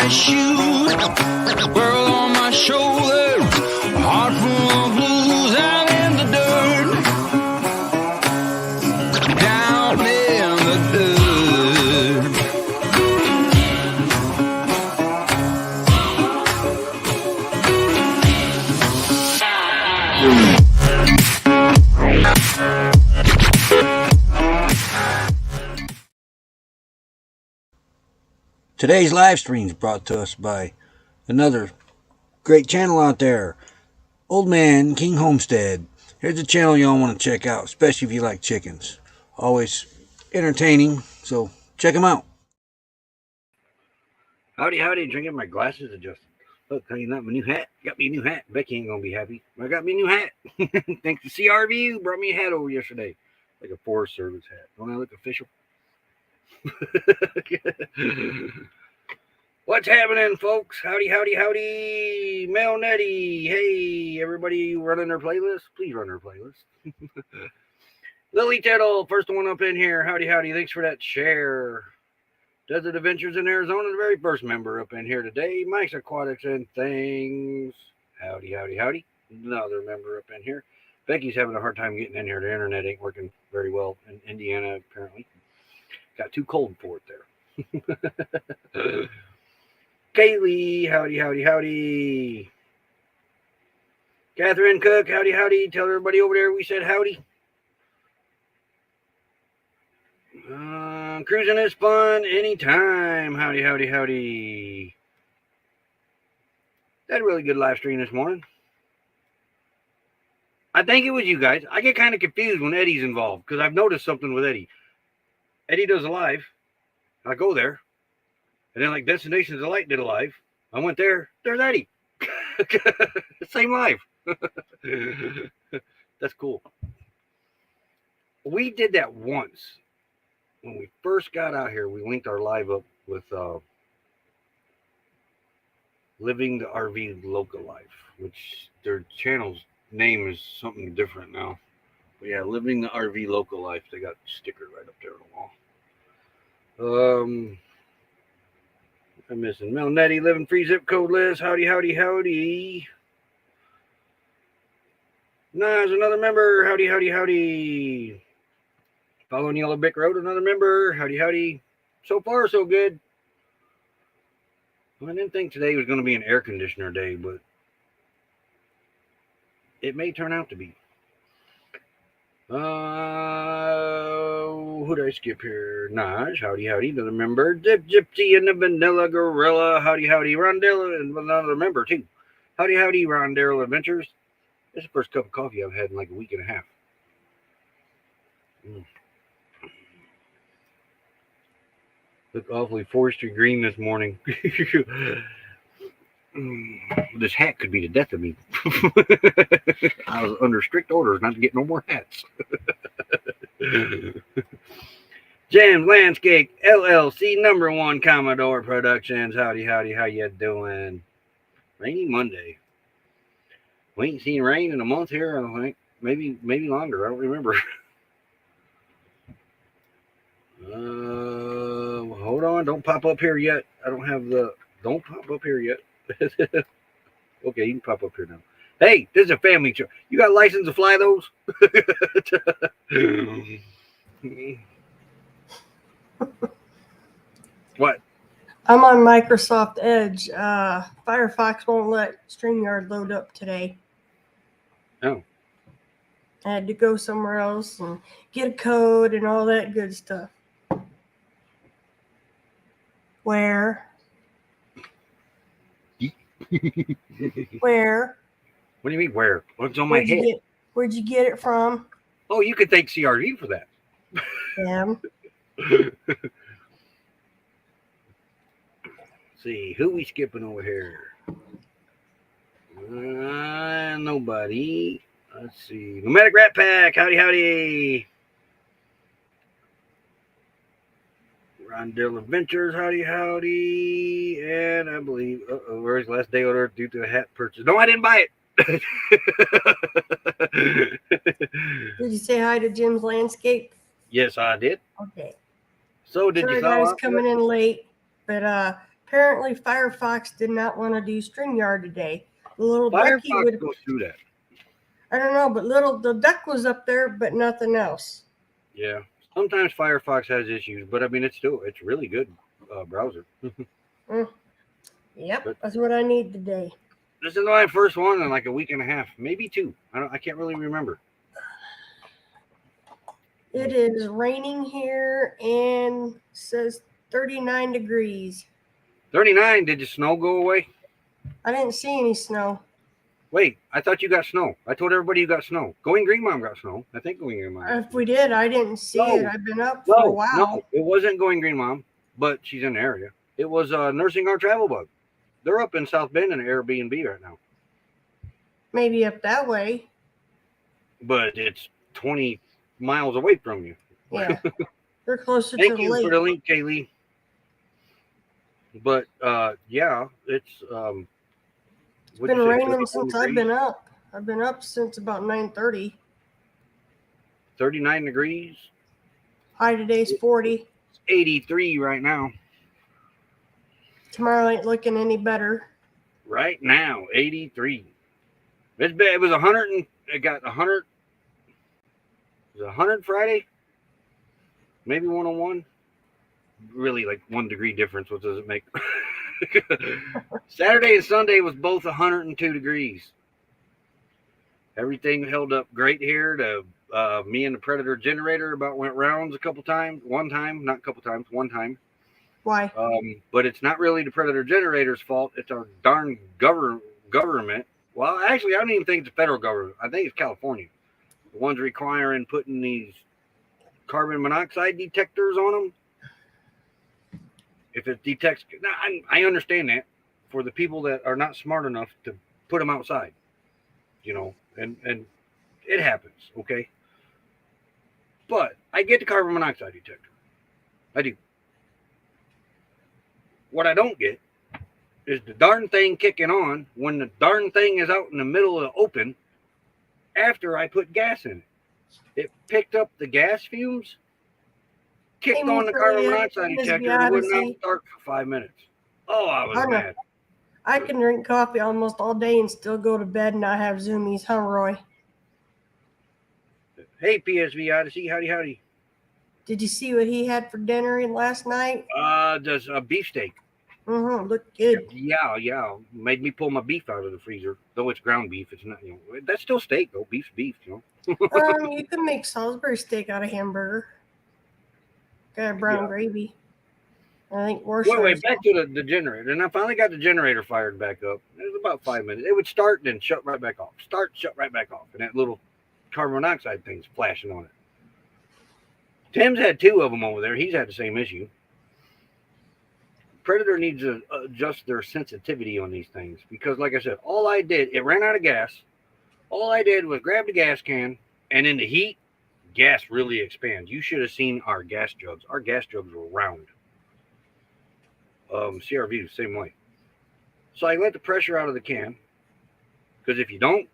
white shoes, world on my shoulders, a heart full of blues out in the dirt, down in the dirt. Today's live stream is brought to us by another great channel out there, Old Man King Homestead. Here's a channel y'all want to check out, especially if you like chickens. Always entertaining, so check them out. Howdy, howdy, drinking my glasses adjusted. Look, how you not my new hat? Got me a new hat. Becky ain't gonna be happy. I got me a new hat. Thanks to CRVU, brought me a hat over yesterday. Like a Forest Service hat. Don't I look official? What's happening, folks? Howdy, howdy, howdy. Mel Nettie. Hey, everybody running their playlist? Please run their playlist. Lily Tittle, first one up in here. Howdy, howdy. Thanks for that share. Desert Adventures in Arizona, the very first member up in here today. Mike's Aquatics and Things. Howdy, howdy, howdy. Another member up in here. Becky's having a hard time getting in here. The internet ain't working very well in Indiana, apparently. Got too cold for it there. Kaylee, howdy, howdy, howdy. Catherine Cook, howdy, howdy. Tell everybody over there we said howdy. Cruising is fun anytime. Howdy, howdy, howdy. Had a really good live stream this morning. I think it was you guys. I get kind of confused when Eddie's involved because I've noticed something with Eddie. Eddie does a live. I go there. And then like Destinations Delight did a live. I went there. There's Eddie. Same live. That's cool. We did that once. When we first got out here, we linked our live up with Living the RV Local Life, which their channel's name is something different now. But yeah, Living the RV Local Life. They got stickers right up there on the wall. I'm missing Mel Nettie, Living Free Zip Code List. Howdy, howdy, howdy. Nas, another member. Howdy, howdy, howdy. Following Yellow Brick Road, another member. Howdy, howdy. So far, so good. Well, I didn't think today was going to be an air conditioner day, but it may turn out to be. Who did I skip here? Naj, howdy, howdy, another member. Zip Gypsy and the Vanilla Gorilla. Howdy, howdy, Rondella, and another member, too. Howdy, howdy, Rondella Adventures. This is the first cup of coffee I've had in like a week and a half. Look awfully forestry green this morning. This hat could be the death of me. I was under strict orders not to get no more hats. Jams Landscape LLC, #1 Commodore Productions. Howdy, howdy, how you doing? Rainy Monday. We ain't seen rain in a month here, I think. Maybe longer. I don't remember. Hold on. Don't pop up here yet. Don't pop up here yet. Okay, you can pop up here now. Hey, this is a family show. You got a license to fly those? What? I'm on Microsoft Edge. Firefox won't let StreamYard load up today. Oh. I had to go somewhere else and get a code and all that good stuff. Where? Where? What do you mean, where? What's on my head? Where'd you get it from? Oh, you could thank CRV for that. Yeah. See, who we skipping over here? Nobody. Let's see. Nomadic Rat Pack. Howdy, howdy. Rondell Adventures. Howdy, howdy. And I believe, where's the last day order due to a hat purchase? No, I didn't buy it. Did you say hi to Jim's Landscape? Yes, I did. Okay. So did Sorry, you guys, follow coming in late, but Apparently, Firefox did not want to do StreamYard today. The little ducky Firefox would. goes through that. I don't know, but the duck was up there, but nothing else. Yeah. Sometimes Firefox has issues, but I mean, it's really good browser. Yep, But that's what I need today. this is my first one in like a week and a half, maybe 2. I can't really remember. It is raining here and says 39 degrees. 39. Did the snow go away? I didn't see any snow. Wait, I thought you got snow. I told everybody you got snow. Going Green Mom got snow. I think Going Green Mom. If we did, I didn't see it. I've been up for a while. No, it wasn't Going Green Mom, but she's in the area. It was Nursing Our Travel Bug. They're up in South Bend in an Airbnb right now. Maybe up that way. But it's 20 miles away from you. Yeah. They're closer to Thank the you lake. for the link, Kaylee. But yeah, it's It's been raining since I've been up. I've been up since about 9:30. 39 degrees. High today's 40. It's 83 right now. Tomorrow ain't looking any better. Right now, 83. It's bad. It was 100 and it got 100. It was 100 Friday. Maybe 101. Really, like 1 degree difference. What does it make? Saturday and Sunday was both 102 degrees. Everything held up great here. Me and the Predator generator about went rounds a couple times. One time, not a couple times, one time. Why? But it's not really the Predator generator's fault. It's our darn government. Well, actually, I don't even think it's the federal government. I think it's California. The ones requiring putting these carbon monoxide detectors on them. If it detects, now, I understand that for the people that are not smart enough to put them outside, and it happens, okay? But I get the carbon monoxide detector. I do. What I don't get is the darn thing kicking on when the darn thing is out in the middle of the open after I put gas in it. It picked up the gas fumes, kicked on the carbon monoxide detector, and it wouldn't out start for 5 minutes. Oh, I was mad. I can drink coffee almost all day and still go to bed and not have zoomies, huh, Roy? Hey, PSV Odyssey, howdy. Did you see what he had for dinner last night? Does a beefsteak. Looked good. Yeah. Made me pull my beef out of the freezer. Though it's ground beef, it's not. That's still steak though. Beef's beef. You can make Salisbury steak out of hamburger. Got brown gravy. I think worse. Wait, back to the generator. And I finally got the generator fired back up. It was about 5 minutes. It would start and then shut right back off. Start, shut right back off. And that little carbon monoxide thing's flashing on it. Tim's had 2 of them over there. He's had the same issue. Predator needs to adjust their sensitivity on these things because, like I said, it ran out of gas. All I did was grab the gas can, and in the heat, gas really expands. You should have seen our gas jugs. Our gas jugs were round. CRV the same way. So I let the pressure out of the can because if you don't,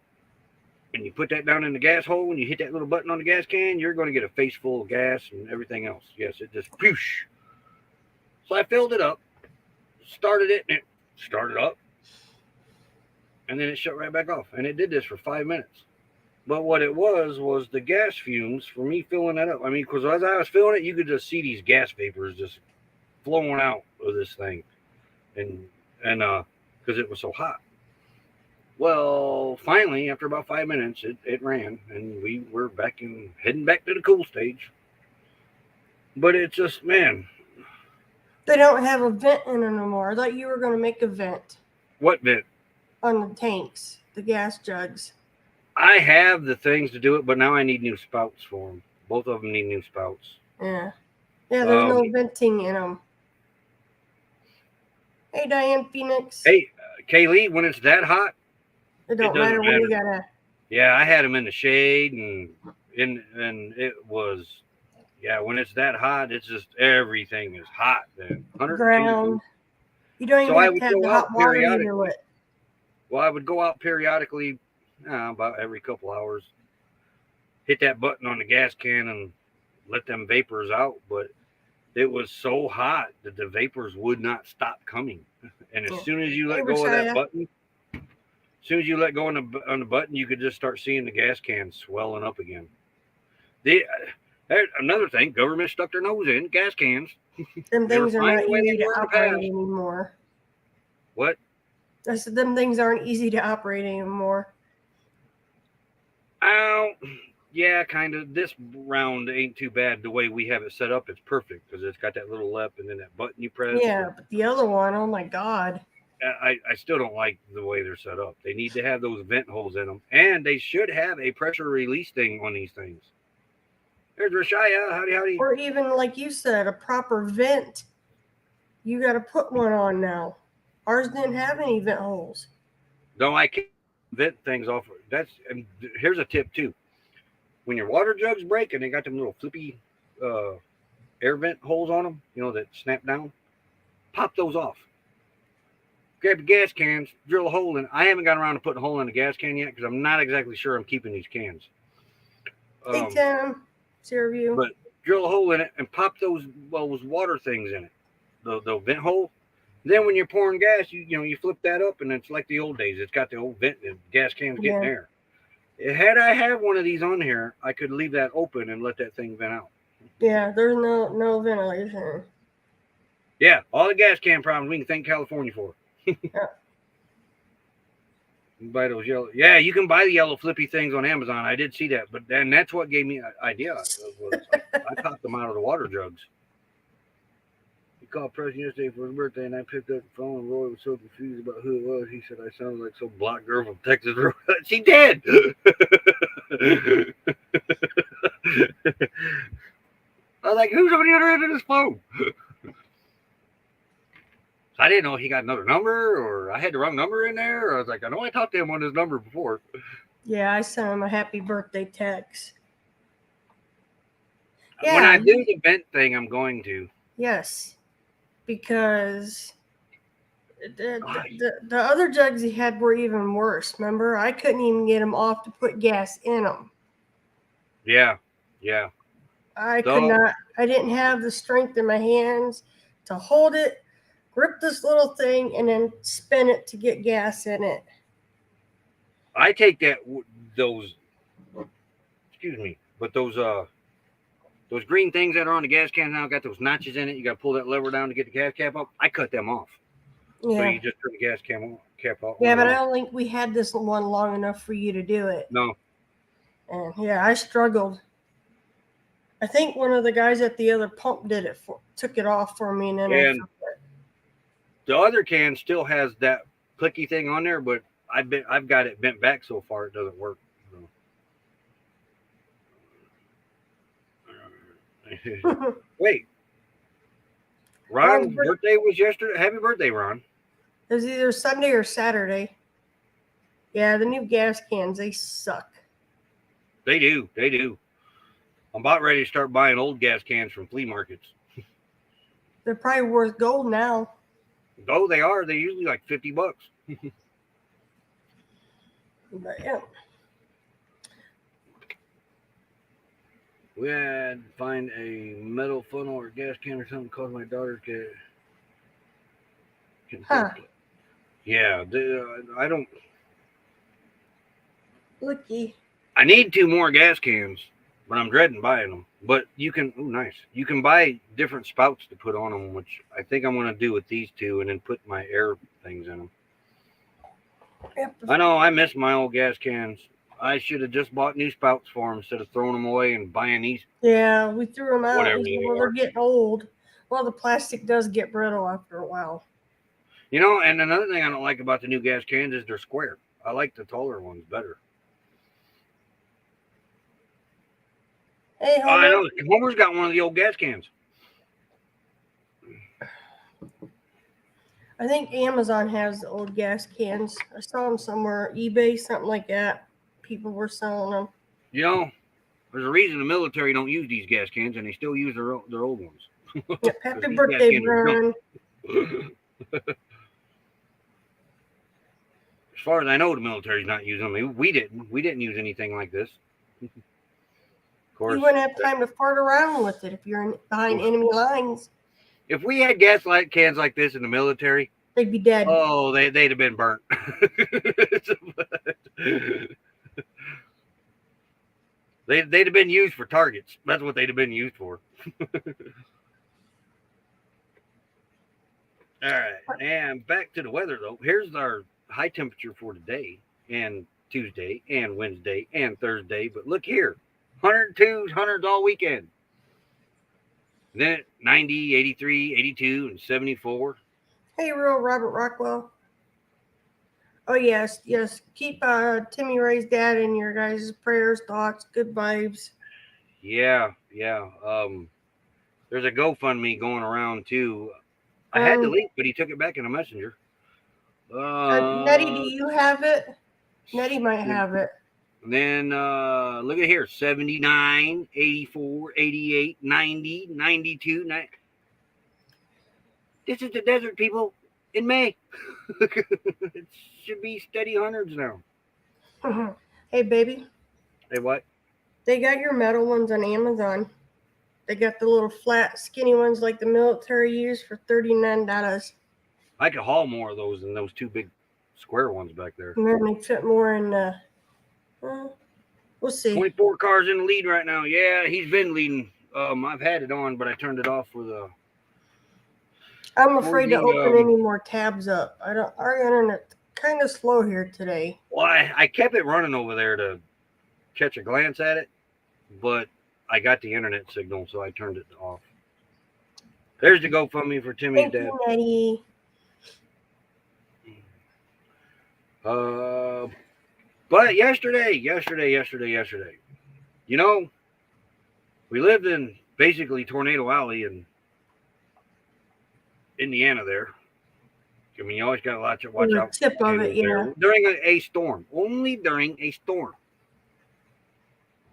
and you put that down in the gas hole and you hit that little button on the gas can, you're going to get a face full of gas and everything else. Yes, it just whoosh. So I filled it up, started it, and it started up, and then it shut right back off. And it did this for 5 minutes. But what it was the gas fumes for me filling that up. I mean, because as I was filling it, you could just see these gas vapors just flowing out of this thing, and because it was so hot. Well, finally, after about 5 minutes, it ran, and we were heading back to the cool stage. But it's just, man. They don't have a vent in it no more. I thought you were going to make a vent. What vent? On the tanks, the gas jugs. I have the things to do it, but now I need new spouts for them. Both of them need new spouts. Yeah, there's no venting in them. Hey, Diane Phoenix. Hey, Kaylee, when it's that hot, it don't matter when you gotta. Yeah, I had them in the shade, and it was, when it's that hot, it's just everything is hot. Then ground. You don't even have to have the hot water into it. Well, I would go out periodically, about every couple hours, hit that button on the gas can and let them vapors out. But it was so hot that the vapors would not stop coming. And as Yeah. soon as you Hey, let go of that Rashaya. button, as soon as you let go on the button, you could just start seeing the gas cans swelling up again. The another thing, government stuck their nose in gas cans. Them They were things are fine not the way easy they to were in the operate past. anymore. What? I said them things aren't easy to operate anymore. Oh, yeah, kind of. This round ain't too bad. The way we have it set up, it's perfect because it's got that little lip and then that button you press. Yeah, but the other one, oh my God. I still don't like the way they're set up. They need to have those vent holes in them, and they should have a pressure release thing on these things. There's Rashaya. Howdy, howdy. Or even, like you said, a proper vent. You got to put one on now. Ours didn't have any vent holes. No, I can't vent things off. That's and here's a tip too. When your water jugs break and they got them little flippy uh, air vent holes on them, that snap down, pop those off. Grab the gas cans, drill a hole in. I haven't got around to putting a hole in the gas can yet because I'm not exactly sure I'm keeping these cans. Hey, Tim. Zero View. But drill a hole in it and pop those water things in it, the vent hole. Then when you're pouring gas, you flip that up and it's like the old days. It's got the old vent and gas cans getting there. Had I have one of these on here, I could leave that open and let that thing vent out. Yeah, there's no ventilation. Yeah, all the gas can problems we can thank California for. Yeah. You can buy those yellow. Yeah, you can buy the yellow flippy things on Amazon. I did see that, but then that's what gave me an idea. I popped them out of the water jugs. He called President yesterday for his birthday, and I picked up the phone. And Roy was so confused about who it was. He said I sounded like some black girl from Texas. She did. I was like, who's on the other end of this phone? I didn't know he got another number or I had the wrong number in there. Or I was like, I know I talked to him on his number before. Yeah, I sent him a happy birthday text. Yeah, when I do the vent thing, I'm going to. Yes, because the other jugs he had were even worse. Remember, I couldn't even get them off to put gas in them. Yeah. I could not. I didn't have the strength in my hands to hold it, grip this little thing, and then spin it to get gas in it. I take those green things that are on the gas can now got those notches in it. You got to pull that lever down to get the gas cap up. I cut them off. Yeah. So you just turn the gas cap off. Yeah, but I don't think we had this one long enough for you to do it. No. And yeah, I struggled. I think one of the guys at the other pump took it off for me, and then I flipped it. The other can still has that clicky thing on there, but I've got it bent back so far it doesn't work. So. Wait. Ron's birthday was yesterday. Happy birthday, Ron. It was either Sunday or Saturday. Yeah, the new gas cans, they suck. They do. I'm about ready to start buying old gas cans from flea markets. They're probably worth gold now. Oh, they are. They're usually like $50. But yeah. We had to find a metal funnel or gas can or something cause my daughter to Huh. Yeah, I don't. Looky. I need 2 more gas cans, but I'm dreading buying them. But you can, nice. You can buy different spouts to put on them, which I think I'm going to do with these 2 and then put my air things in them. Yep. I know, I miss my old gas cans. I should have just bought new spouts for them instead of throwing them away and buying these. Yeah, we threw them out. Whatever They're getting old. Well, the plastic does get brittle after a while. And another thing I don't like about the new gas cans is they're square. I like the taller ones better. Hey, Homer. I know. Homer's got one of the old gas cans. I think Amazon has the old gas cans. I saw them somewhere, eBay, something like that. People were selling them. There's a reason the military don't use these gas cans, and they still use their old ones. Yeah, happy birthday, Brian. As far as I know, the military's not using them. We didn't use anything like this. course, you wouldn't have time to fart around with it if you're behind enemy lines. If we had gas light cans like this in the military, They'd be dead. oh, they'd have been burnt. They'd have been used for targets. That's what they'd have been used for. All right, and back to the weather though. Here's our high temperature for today and Tuesday and Wednesday and Thursday. But look here, 102s, 100s all weekend. Then 90, 83, 82, and 74. Hey, real Robert Rockwell. Oh, yes. Keep Timmy Ray's dad in your guys' prayers, thoughts, good vibes. Yeah. There's a GoFundMe going around too. I had the link, but he took it back in a messenger. Nettie, do you have it? Nettie might have it. And then look at here, 79, 84, 88, 90, 92. 90. This is the desert, people, in May. It should be steady hundreds now. Hey, baby. Hey, what? They got your metal ones on Amazon. They got the little flat, skinny ones like the military use for $39. I could haul more of those than those two big square ones back there. And then they fit more in we'll see. 24 cars in the lead right now. Yeah, he's been leading. I've had it on, but I turned it off for the... I'm afraid to open any more tabs up. Our internet's kind of slow here today. Well, I kept it running over there to catch a glance at it, but I got the internet signal, so I turned it off. There's the GoFundMe for Timmy's dad. Thank you, Nettie. But yesterday, you know, we lived in basically Tornado Alley in Indiana there. I mean, you always got to watch out. Tip of it, yeah. During a storm. Only during a storm.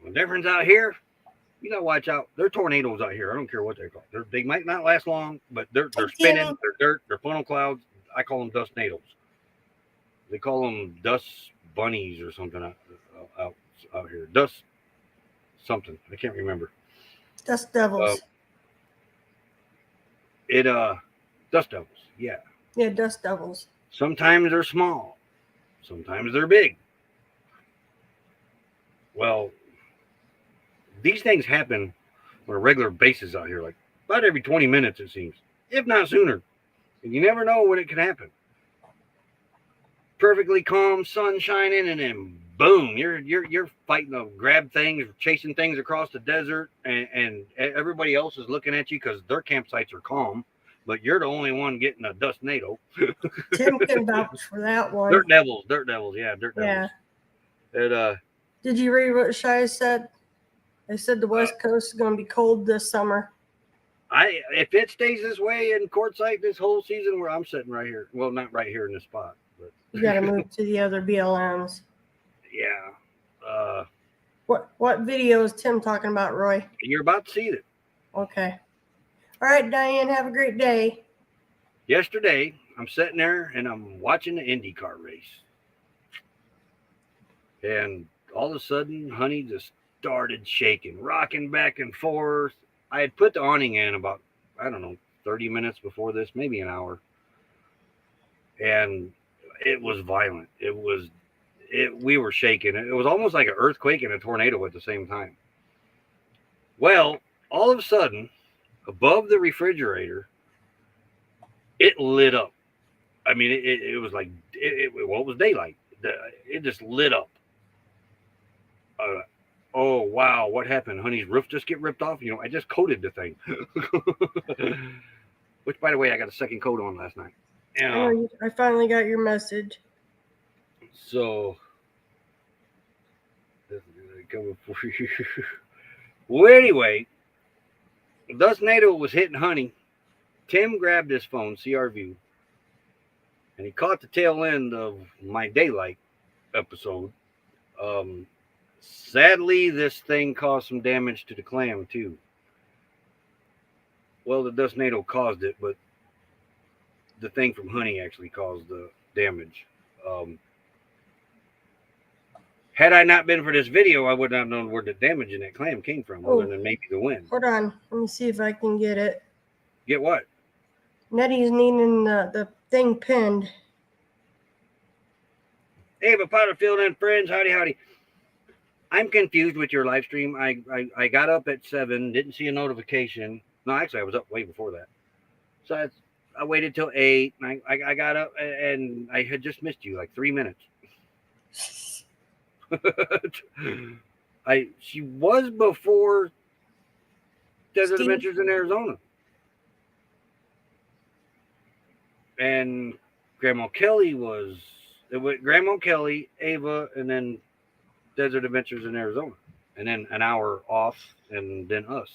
The difference out here, you got to watch out. There are tornadoes out here. I don't care what they're called. They might not last long, but they're spinning. They're dirt. They're funnel clouds. I call them dust nados. They call them dust bunnies or something out here. Dust something. I can't remember. Dust devils. Dust devils. Yeah. Yeah, dust devils. Sometimes they're small. Sometimes they're big. Well, these things happen on a regular basis out here, like about every 20 minutes, it seems, if not sooner. And you never know when it can happen. Perfectly calm, sun shining, and then boom, you're fighting to grab things, chasing things across the desert, and everybody else is looking at you because their campsites are calm, but you're the only one getting a dust NATO. Tim can vouch for that one. Dirt devils, yeah, dirt devils. Yeah. Did you read what Shai said? They said the West Coast is going to be cold this summer. If it stays this way in Quartzsite this whole season, where I'm sitting right here, well, not right here in this spot, but you got to move to the other BLMs. Yeah. What video is Tim talking about, Roy? You're about to see it. Okay. All right, Diane, have a great day. Yesterday, I'm sitting there and I'm watching the IndyCar race. And all of a sudden, honey just started shaking, rocking back and forth. I had put the awning in about, 30 minutes before this, maybe an hour. And it was violent. We were shaking. It was almost like an earthquake and a tornado at the same time. Well, all of a sudden, above the refrigerator, it lit up. I mean, it was like, it was daylight. It just lit up. Oh, wow, what happened? Honey's roof just get ripped off? I just coated the thing. Which, by the way, I got a second coat on last night. I finally got your message. So, this is coming for you. Well, anyway, dust NATO was hitting honey. Tim grabbed his phone, CR View, and he caught the tail end of my daylight episode. Sadly, this thing caused some damage to the clam, too. Well, the dust NATO caused it, but the thing from honey actually caused the damage. Had I not been for this video, I would not have known where the damage in that clam came from, other than maybe the wind. Hold on. Let me see if I can get it. Get what? Nettie's needing the thing pinned. Hey, but Potterfield and friends, howdy. I'm confused with your live stream. I got up at 7, didn't see a notification. No, actually, I was up way before that. So I waited till 8, and I got up, and I had just missed you like 3 minutes. She was before Desert Adventures in Arizona. And Grandma Kelly was Grandma Kelly, Ava, and then Desert Adventures in Arizona. And then an hour off, and then us.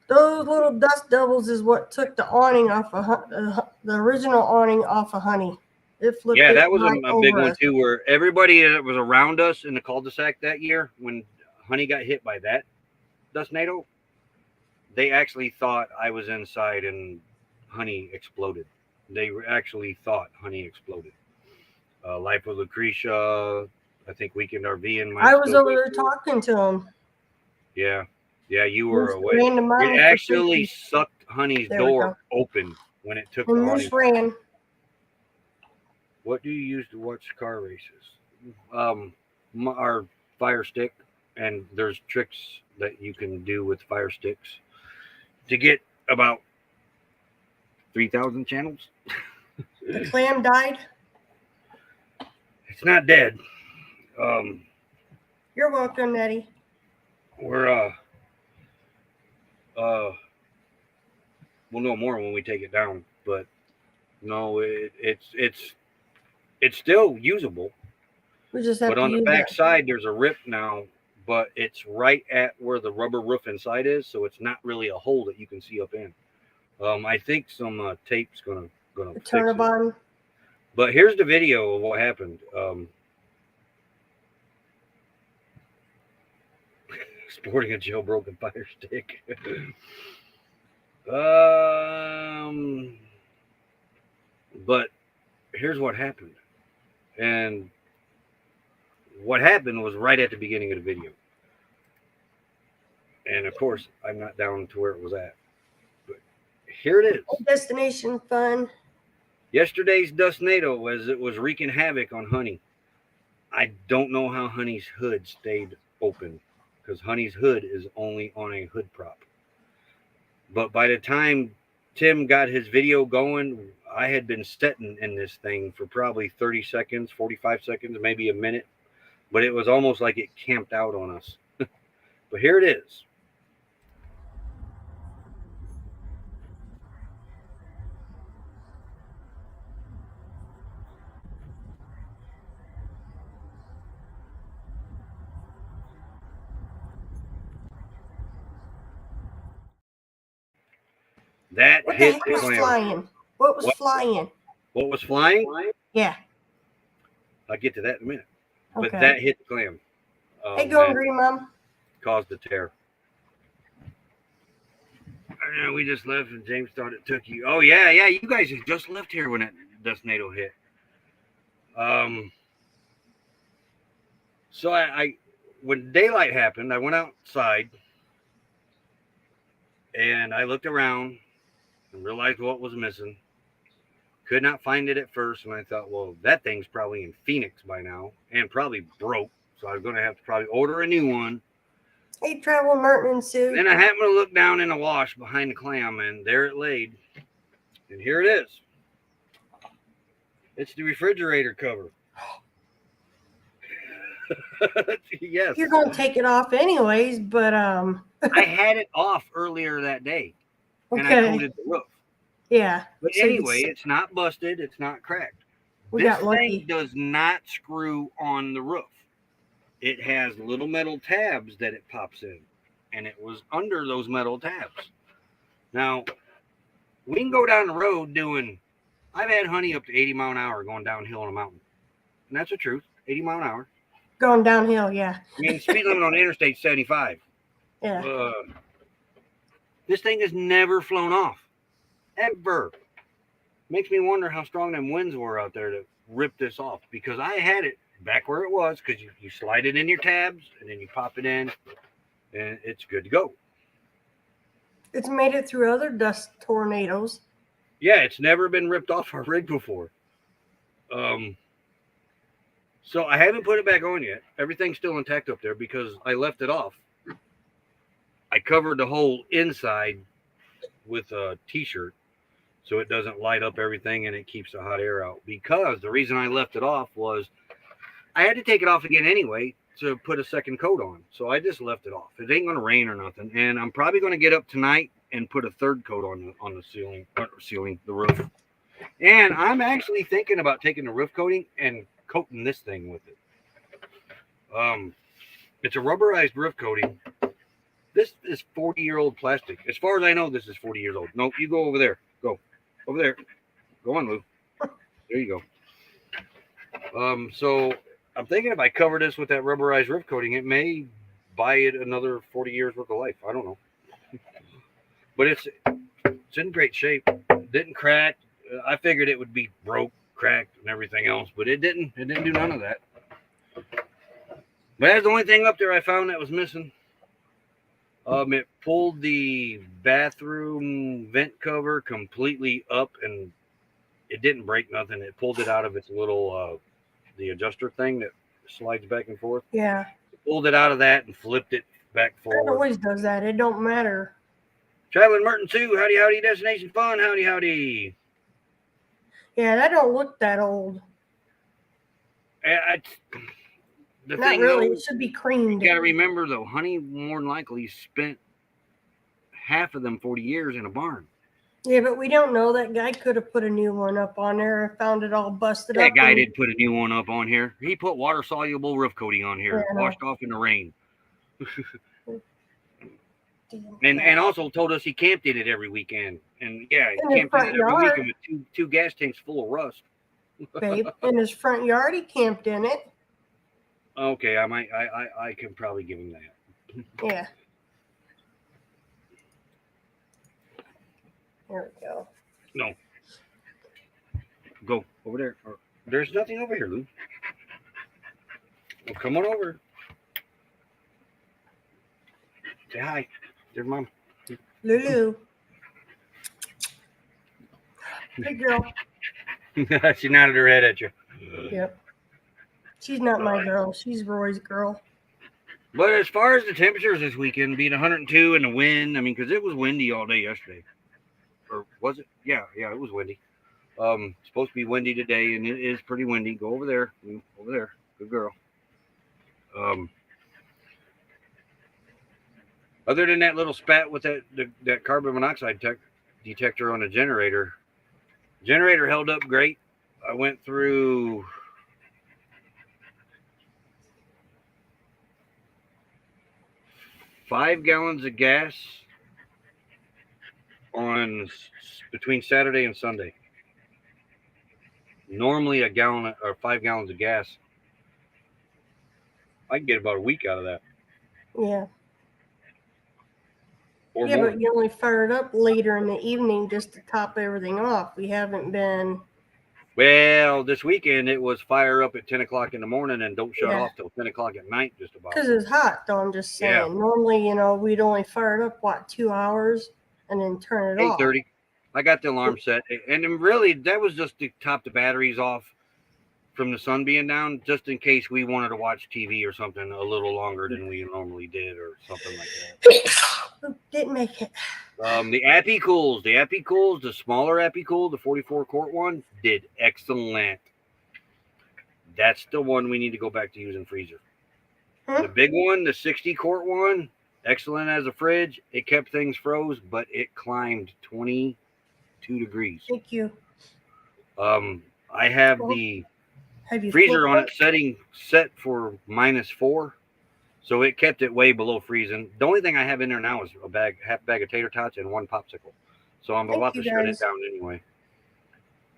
Those little dust devils is what took the awning off of the original awning off of Honey. It flipped. Yeah, that was a big one too, where everybody that was around us in the cul-de-sac that year, when Honey got hit by that dustnado, they actually thought I was inside and Honey exploded. They actually thought Honey exploded. Life of Lucretia, I think Weekend RV and I was over there talking to him. Yeah, you were away. It actually sucked Honey's door open when it took the awning. Ran. What do you use to watch car races? Our Fire Stick, and there's tricks that you can do with Fire Sticks to get about 3,000 channels. The clam died? It's not dead. You're welcome, Nettie. We're we'll know more when we take it down, but no, it's still usable. We just have but on the back side, there's a rip now, but it's right at where the rubber roof inside is, so it's not really a hole that you can see up in. I think some tape's gonna turn it on. But here's the video of what happened. Sporting a jailbroken Fire Stick. But here's what happened. And what happened was right at the beginning of the video. And of course, I'm not down to where it was at. But here it is. Destination fun. Yesterday's dustnado, as it was wreaking havoc on Honey. I don't know how Honey's hood stayed open, because Honey's hood is only on a hood prop. But by the time Tim got his video going, I had been sitting in this thing for probably 30 seconds, 45 seconds, maybe a minute. But it was almost like it camped out on us. But here it is. That what hit the heck was flying? What was flying? What was flying? Yeah. I'll get to that in a minute. Okay. But that hit the clam. Hey, going green, Mom. Caused a tear. We just left and James thought it took you. Oh, yeah. You guys just left here when that dustnado hit. So I when daylight happened, I went outside and I looked around and realized what was missing. Could not find it at first, and I thought, well, that thing's probably in Phoenix by now and probably broke, so I was going to have to probably order a new one. Hey, Travel Merton, Sue. Then I happened to look down in the wash behind the clam, and there it laid. And here it is. It's the refrigerator cover. Yes. You're going to take it off anyways, but I had it off earlier that day, and I coated the roof. Yeah. But so anyway, it's not busted. It's not cracked. This thing does not screw on the roof. It has little metal tabs that it pops in, and it was under those metal tabs. Now, we can go down the road I've had Honey up to 80 mile an hour going downhill on a mountain. And that's the truth, 80 mile an hour. Going downhill, yeah. I mean, speed limit on the interstate 75. Yeah. This thing has never flown off. Ever. Makes me wonder how strong them winds were out there that rip this off because I had it back where it was because you slide it in your tabs and then you pop it in and it's good to go. It's made it through other dust tornadoes. Yeah, it's never been ripped off our rig before. So I haven't put it back on yet. Everything's still intact up there because I left it off. I covered the whole inside with a t-shirt so it doesn't light up everything and it keeps the hot air out. Because the reason I left it off was I had to take it off again anyway to put a second coat on. So I just left it off. It ain't going to rain or nothing. And I'm probably going to get up tonight and put a third coat on the roof. And I'm actually thinking about taking the roof coating and coating this thing with it. It's a rubberized roof coating. This is 40-year-old plastic. As far as I know, this is 40 years old. No, you go over there. Go over there. Go on, Lou. There you go. So I'm thinking if I cover this with that rubberized roof coating, it may buy it another 40 years worth of life. I don't know. But it's in great shape. It didn't crack. I figured it would be broke, cracked, and everything else, but it didn't. It didn't do none of that. But that's the only thing up there I found that was missing. It pulled the bathroom vent cover completely up, and it didn't break nothing. It pulled it out of its little the adjuster thing that slides back and forth. Yeah. It pulled it out of that and flipped it back forward. It always does that. It don't matter. Traveling Merton 2, howdy, howdy, Destination Fun, howdy, howdy. Yeah, that don't look that old. The Not thing really. Though, it should be creamed. You got to remember, though, Honey more than likely spent half of them 40 years in a barn. Yeah, but we don't know. That guy could have put a new one up on there and found it all busted up. That guy did put a new one up on here. He put water-soluble roof coating on here, washed off in the rain. and also told us he camped in it every weekend. And, yeah, he camped in it every weekend with two gas tanks full of rust. Babe, in his front yard, he camped in it. Okay, I can probably give him that. Yeah. There we go. No. Go over there. There's nothing over here, Lou. Well, come on over. Say hi. There's Mom. Lulu. Good girl. She nodded her head at you. Yep. She's not my girl. She's Roy's girl. But as far as the temperatures this weekend, being 102 and the wind, I mean, because it was windy all day yesterday. Or was it? Yeah, it was windy. Supposed to be windy today, and it is pretty windy. Go over there. Over there. Good girl. Other than that little spat with that carbon monoxide detector on the generator held up great. I went through 5 gallons of gas on between Saturday and Sunday. Normally a gallon or 5 gallons of gas, I can get about a week out of that. Yeah. Or yeah, more. But you only fire it up later in the evening just to top everything off. We haven't been. Well, this weekend it was fire up at 10 o'clock in the morning and don't shut off till 10 o'clock at night, just about. Because it's hot, though, I'm just saying. Yeah. Normally, we'd only fire it up, 2 hours and then turn it off. 8:30. I got the alarm set. And then really, that was just to top the batteries off from the sun being down, just in case we wanted to watch TV or something a little longer than we normally did or something like that. Didn't make it. The Appy Cools, the smaller Appy Cool, the 44 quart one, did excellent. That's the one we need to go back to using freezer. The big one, the 60 quart one, excellent as a fridge. It kept things froze, but it climbed 22 degrees. Thank you. I have the freezer on it set for -4. So it kept it way below freezing. The only thing I have in there now is half bag of tater tots and 1 popsicle. So I'm about to shut it down anyway.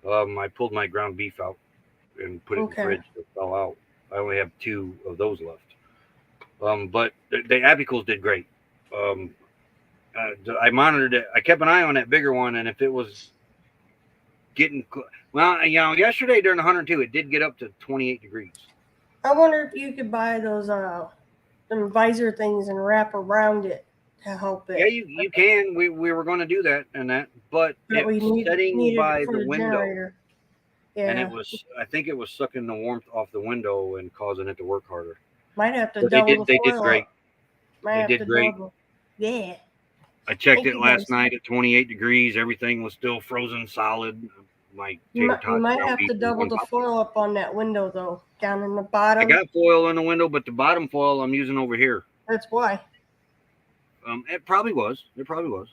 I pulled my ground beef out and put it in the fridge. It fell out. I only have 2 of those left. But the Appy Cools did great. I monitored it. I kept an eye on that bigger one, and if it was getting well. Yesterday during 102, it did get up to 28 degrees. I wonder if you could buy those them visor things and wrap around it to help it. Yeah, you can. We were going to do that and that, but But we it's setting needed by it for the window, generator. Yeah. and I think it was sucking the warmth off the window and causing it to work harder. Might have to But double they the did foil great. up. Might They have did to great. double. Yeah. I checked Thank it you, last guys. night at 28 degrees. Everything was still frozen solid. My You tater tots might ground have beef to and double one the popsicle. foil up on that window though, down in the I bottom. got foil in the window, but the bottom foil I'm using over here. That's why. It probably was. It probably was.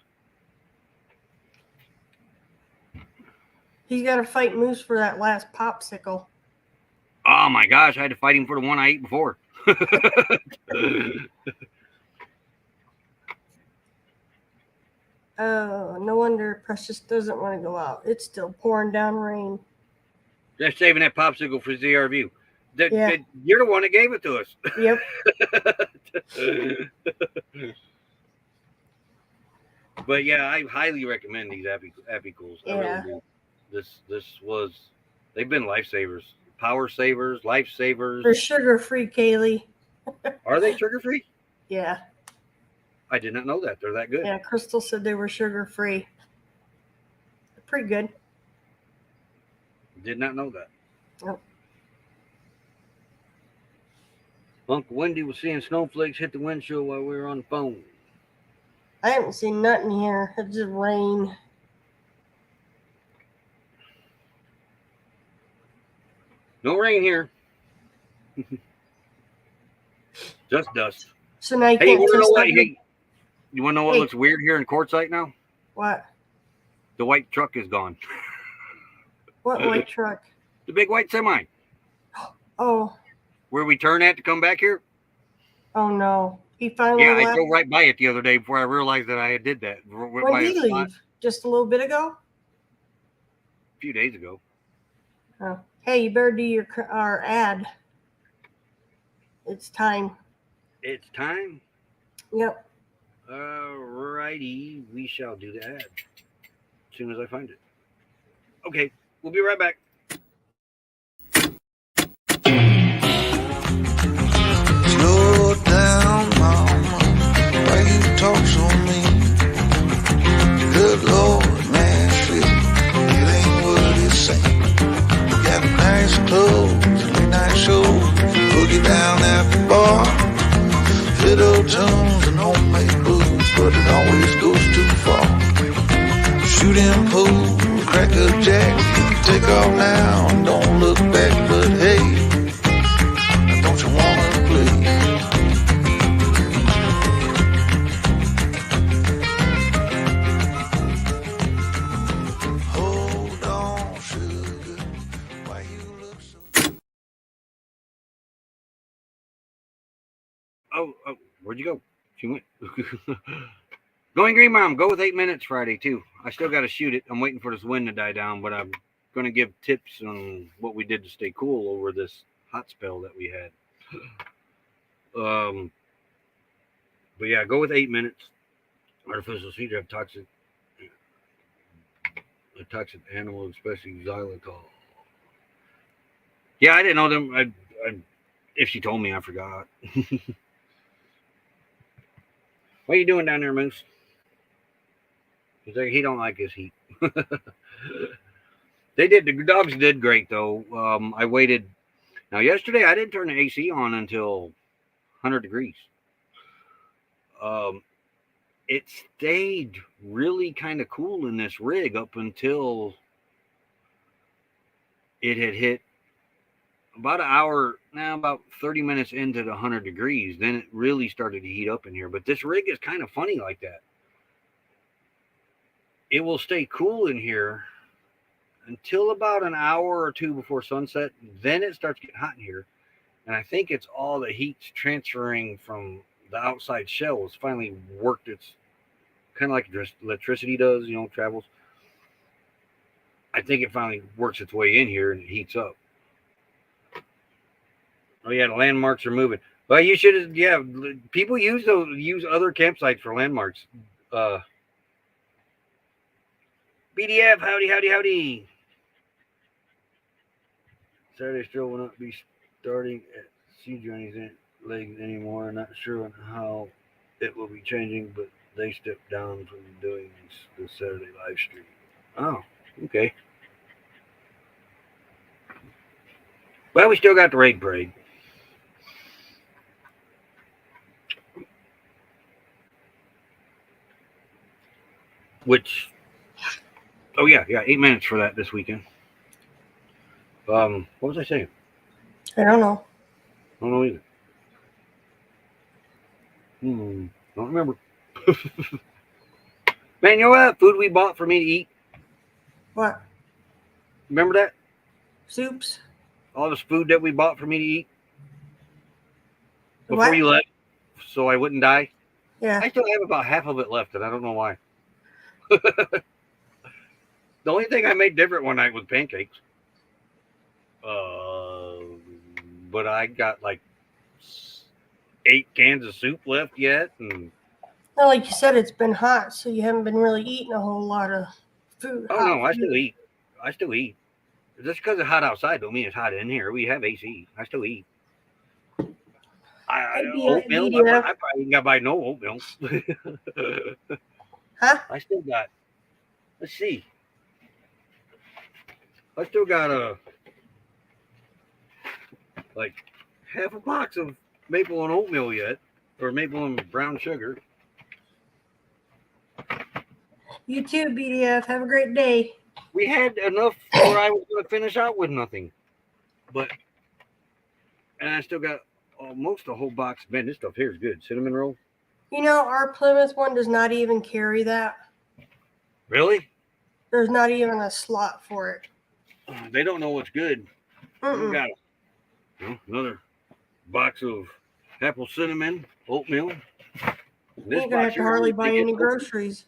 He's got to fight Moose for that last popsicle. Oh my gosh, I had to fight him for the one I ate before. Oh, no wonder Precious doesn't want to go out. It's still pouring down rain. They're saving that popsicle for ZR View. Yeah. You're the one that gave it to us. Yep. But yeah, I highly recommend these Epicools. Yeah. I really do. They've been lifesavers, power savers, lifesavers. They're sugar-free, Kaylee. Are they sugar-free? Yeah. I did not know that. They're that good. Yeah, Crystal said they were sugar-free. They're pretty good. Did not know that. Nope. Uncle Wendy was seeing snowflakes hit the windshield while we were on the phone. I haven't seen nothing here. It's just rain. No rain here. Just dust. So now you Hey, you can't want to know test what? that- Hey, you want to know what Hey. looks weird here in Quartzsite now? What? The white truck is gone. What white truck? The big white semi. Oh. Where we turn at to come back here? Oh no. He finally Yeah, I left. drove right by it the other day before I realized that I did that. When did he leave? Just a little bit ago? A few days ago. Oh. Hey, you better do our ad. It's time. It's time. Yep. Alrighty, we shall do the ad as soon as I find it. Okay, we'll be right back. Slow down, mama. Why you talk so mean? Good Lord, Nashville, it ain't what it seems. Got nice clothes, late night shows, boogie down at the bar. Fiddle tunes and homemade blues, but it always goes too far. Shooting pool, crack a jack, take off now and don't look back, but hey, don't you wanna play? Hold on, sugar, why you look so... Oh, where'd you go? She went. Going green, Mom. Go with 8 minutes Friday, too. I still got to shoot it. I'm waiting for this wind to die down, but I'm going to give tips on what we did to stay cool over this hot spell that we had. But yeah, go with 8 minutes. Artificial sweetener have toxic animal, especially xylitol. Yeah, I didn't know them. If she told me, I forgot. What are you doing down there, Moose? He's like, he don't like his heat. The dogs did great though. I waited. Now yesterday I didn't turn the AC on until 100 degrees. It stayed really kind of cool in this rig up until it had hit about an hour, now about 30 minutes into the 100 degrees. Then it really started to heat up in here. But this rig is kind of funny like that. It will stay cool in here until about an hour or two before sunset. Then it starts getting hot in here. And I think it's all the heat's transferring from the outside shell. It's finally worked its, kind of like electricity does, travels. I think it finally works its way in here and it heats up. Oh yeah, the landmarks are moving. Well, you should, yeah. People use other campsites for landmarks. BDF, howdy. Saturday still will not be starting at Sea Journey's legs anymore. Not sure on how it will be changing, but they stepped down from doing the Saturday live stream. Oh, okay. Well, we still got the raid parade. Which, oh yeah, 8 minutes for that this weekend. What was I saying? I don't know. I don't know either. Don't remember. Man, you know what food we bought for me to eat? What? Remember that? Soups? All this food that we bought for me to eat before What? you left, so I wouldn't die. Yeah. I still have about half of it left, and I don't know why. The only thing I made different one night was pancakes. But I got like 8 cans of soup left yet, and Well, like you said, it's been hot, so you haven't been really eating a whole lot of food. oh no, I still eat. I still eat. Just because it's hot outside don't mean it's hot in here. We have AC. I still eat. Oatmeal. I probably ain't got to buy no oatmeal. Huh? I still got. Let's see. I still got like half a box of maple and oatmeal yet, or maple and brown sugar. You too, BDF. Have a great day. We had enough where I was going to finish out with nothing, and I still got almost a whole box. Man, this stuff here is good. Cinnamon roll. You know, our Plymouth one does not even carry that. Really? There's not even a slot for it. They don't know what's good. Mm-mm. We got another box of apple cinnamon oatmeal. You ain't gonna have to hardly buy any groceries.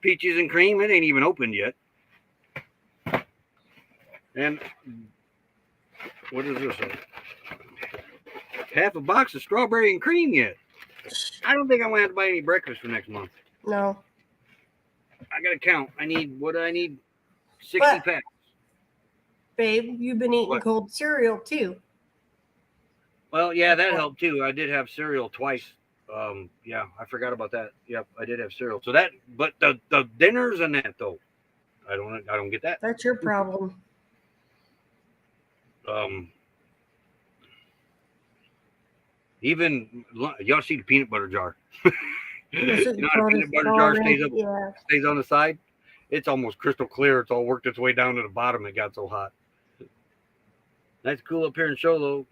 Peaches and cream. It ain't even opened yet. And what is this? Half a box of strawberry and cream yet. I don't think I'm gonna have to buy any breakfast for next month. No. I gotta count. What do I need? 60 But, packs. Babe, you've been eating What? cold cereal too. Well, yeah, that helped too. I did have cereal twice. Yeah, I forgot about that. Yep, I did have cereal. So that, but the dinners and that though, I don't get that. That's your problem. Even y'all see the peanut butter jar. That's what You know how the peanut butter jar stays on the side? It's almost crystal clear. It's all worked its way down to the bottom. It got so hot. Nice cool up here in Sholo.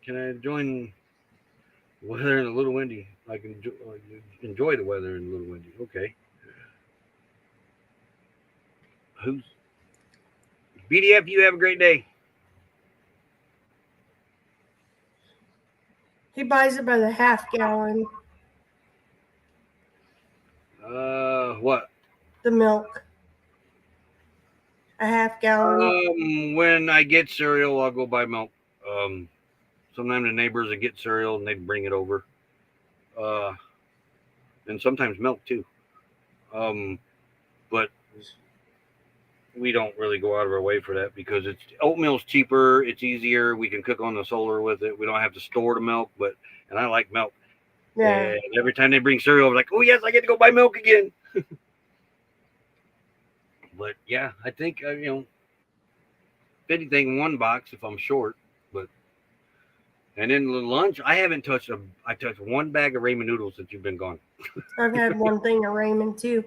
Can I join weather in a little windy? I can enjoy the weather in a little windy. Okay. Who's BDF? You have a great day. He buys it by the half gallon. What? The milk. A half gallon. When I get cereal, I'll go buy milk. Sometimes the neighbors will get cereal and they bring it over. And sometimes milk too. But we don't really go out of our way for that because oatmeal's cheaper, it's easier. We can cook on the solar with it. We don't have to store the milk, and I like milk. Yeah. And every time they bring cereal, I'm like, oh yes, I get to go buy milk again. But yeah, I think if anything, one box if I'm short. And then the lunch, I haven't touched I touched one bag of ramen noodles since you've been gone. I've had one thing of ramen too.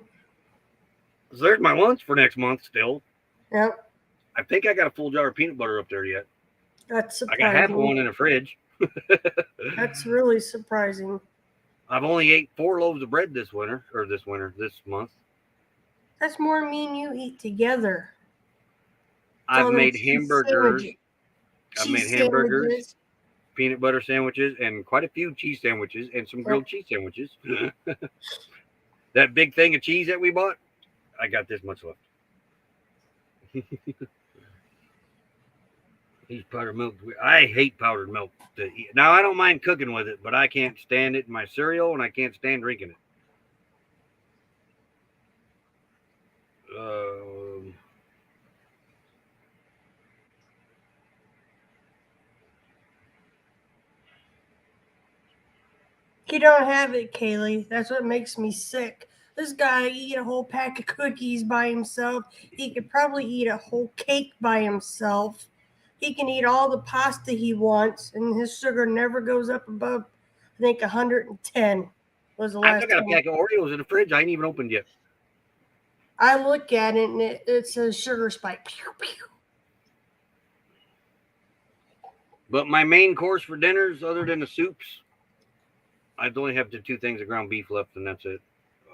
So there's my lunch for next month still. Yep. I think I got a full jar of peanut butter up there yet. That's I surprising. got half of one in the fridge. That's really surprising. I've only ate 4 loaves of bread this month. That's more than me and you eat together. I've made hamburgers. I've made hamburgers, sandwiches. peanut butter sandwiches, and quite a few cheese sandwiches and some grilled cheese sandwiches. That big thing of cheese that we bought, I got this much left. These powdered milk. I hate powdered milk to eat. Now, I don't mind cooking with it, but I can't stand it in my cereal, and I can't stand drinking it. He don't have it, Kaylee. That's what makes me sick. This guy eat a whole pack of cookies by himself. He could probably eat a whole cake by himself. He can eat all the pasta he wants, and his sugar never goes up above, I think, 110 was the I last still got a time. pack of Oreos in the fridge. I ain't even opened yet. I look at it, and it says sugar spike. Pew, pew. But my main course for dinners, other than the soups, I only have the 2 things of ground beef left, and that's it.